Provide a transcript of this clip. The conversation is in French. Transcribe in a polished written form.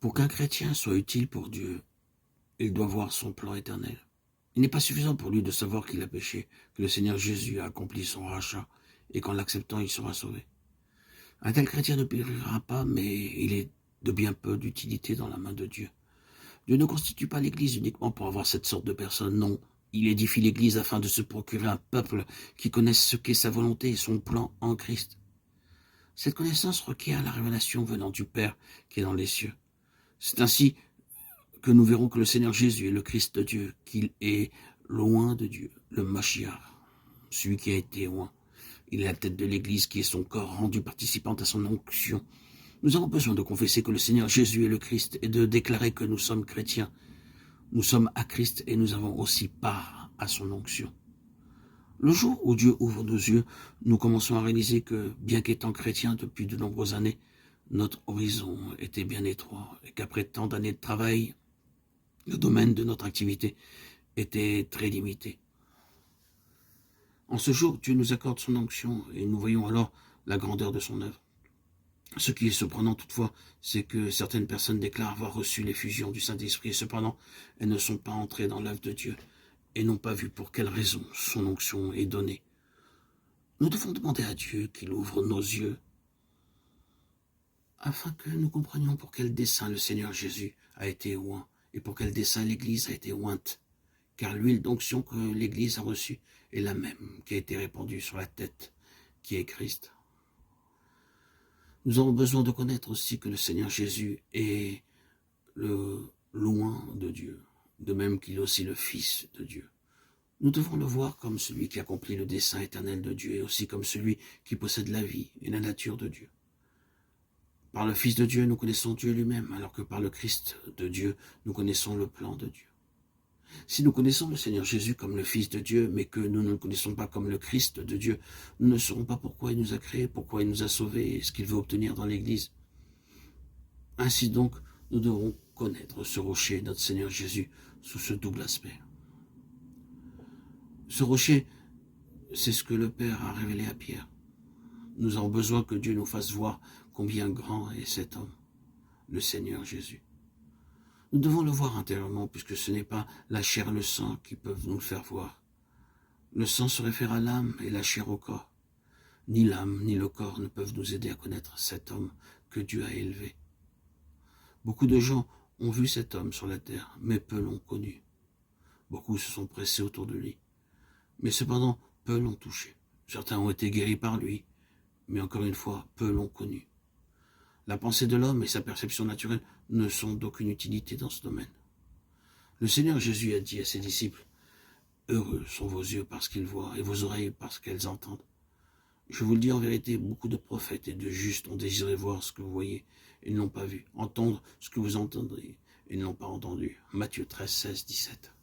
Pour qu'un chrétien soit utile pour Dieu, il doit voir son plan éternel. Il n'est pas suffisant pour lui de savoir qu'il a péché, que le Seigneur Jésus a accompli son rachat et qu'en l'acceptant, il sera sauvé. Un tel chrétien ne périra pas, mais il est de bien peu d'utilité dans la main de Dieu. Dieu ne constitue pas l'Église uniquement pour avoir cette sorte de personnes, non. Il édifie l'Église afin de se procurer un peuple qui connaisse ce qu'est sa volonté et son plan en Christ. Cette connaissance requiert la révélation venant du Père qui est dans les cieux. C'est ainsi que nous verrons que le Seigneur Jésus est le Christ de Dieu, qu'il est loin de Dieu, le Mashiach, celui qui a été oint. Il est la tête de l'Église qui est son corps rendu participante à son onction. Nous avons besoin de confesser que le Seigneur Jésus est le Christ et de déclarer que nous sommes chrétiens. Nous sommes à Christ et nous avons aussi part à son onction. Le jour où Dieu ouvre nos yeux, nous commençons à réaliser que, bien qu'étant chrétiens depuis de nombreuses années, notre horizon était bien étroit et qu'après tant d'années de travail, le domaine de notre activité était très limité. En ce jour, Dieu nous accorde son onction et nous voyons alors la grandeur de son œuvre. Ce qui est surprenant toutefois, c'est que certaines personnes déclarent avoir reçu l'effusion du Saint-Esprit et cependant, elles ne sont pas entrées dans l'œuvre de Dieu et n'ont pas vu pour quelle raison son onction est donnée. Nous devons demander à Dieu qu'il ouvre nos yeux afin que nous comprenions pour quel dessein le Seigneur Jésus a été oint et pour quel dessein l'Église a été ointe. Car l'huile d'onction que l'Église a reçue est la même qui a été répandue sur la tête, qui est Christ. Nous avons besoin de connaître aussi que le Seigneur Jésus est le loin de Dieu, de même qu'il est aussi le Fils de Dieu. Nous devons le voir comme celui qui accomplit le dessein éternel de Dieu et aussi comme celui qui possède la vie et la nature de Dieu. Par le Fils de Dieu, nous connaissons Dieu lui-même, alors que par le Christ de Dieu, nous connaissons le plan de Dieu. Si nous connaissons le Seigneur Jésus comme le Fils de Dieu, mais que nous ne le connaissons pas comme le Christ de Dieu, nous ne saurons pas pourquoi il nous a créés, pourquoi il nous a sauvés et ce qu'il veut obtenir dans l'Église. Ainsi donc, nous devons connaître ce rocher, notre Seigneur Jésus, sous ce double aspect. Ce rocher, c'est ce que le Père a révélé à Pierre. Nous avons besoin que Dieu nous fasse voir combien grand est cet homme, le Seigneur Jésus. Nous devons le voir intérieurement, puisque ce n'est pas la chair et le sang qui peuvent nous le faire voir. Le sang se réfère à l'âme et la chair au corps. Ni l'âme ni le corps ne peuvent nous aider à connaître cet homme que Dieu a élevé. Beaucoup de gens ont vu cet homme sur la terre, mais peu l'ont connu. Beaucoup se sont pressés autour de lui, mais cependant peu l'ont touché. Certains ont été guéris par lui, mais encore une fois, peu l'ont connu. La pensée de l'homme et sa perception naturelle ne sont d'aucune utilité dans ce domaine. Le Seigneur Jésus a dit à ses disciples, « Heureux sont vos yeux parce qu'ils voient et vos oreilles parce qu'elles entendent. » Je vous le dis en vérité, beaucoup de prophètes et de justes ont désiré voir ce que vous voyez et ne l'ont pas vu, entendre ce que vous entendez et ne l'ont pas entendu. Matthieu 13, 16, 17.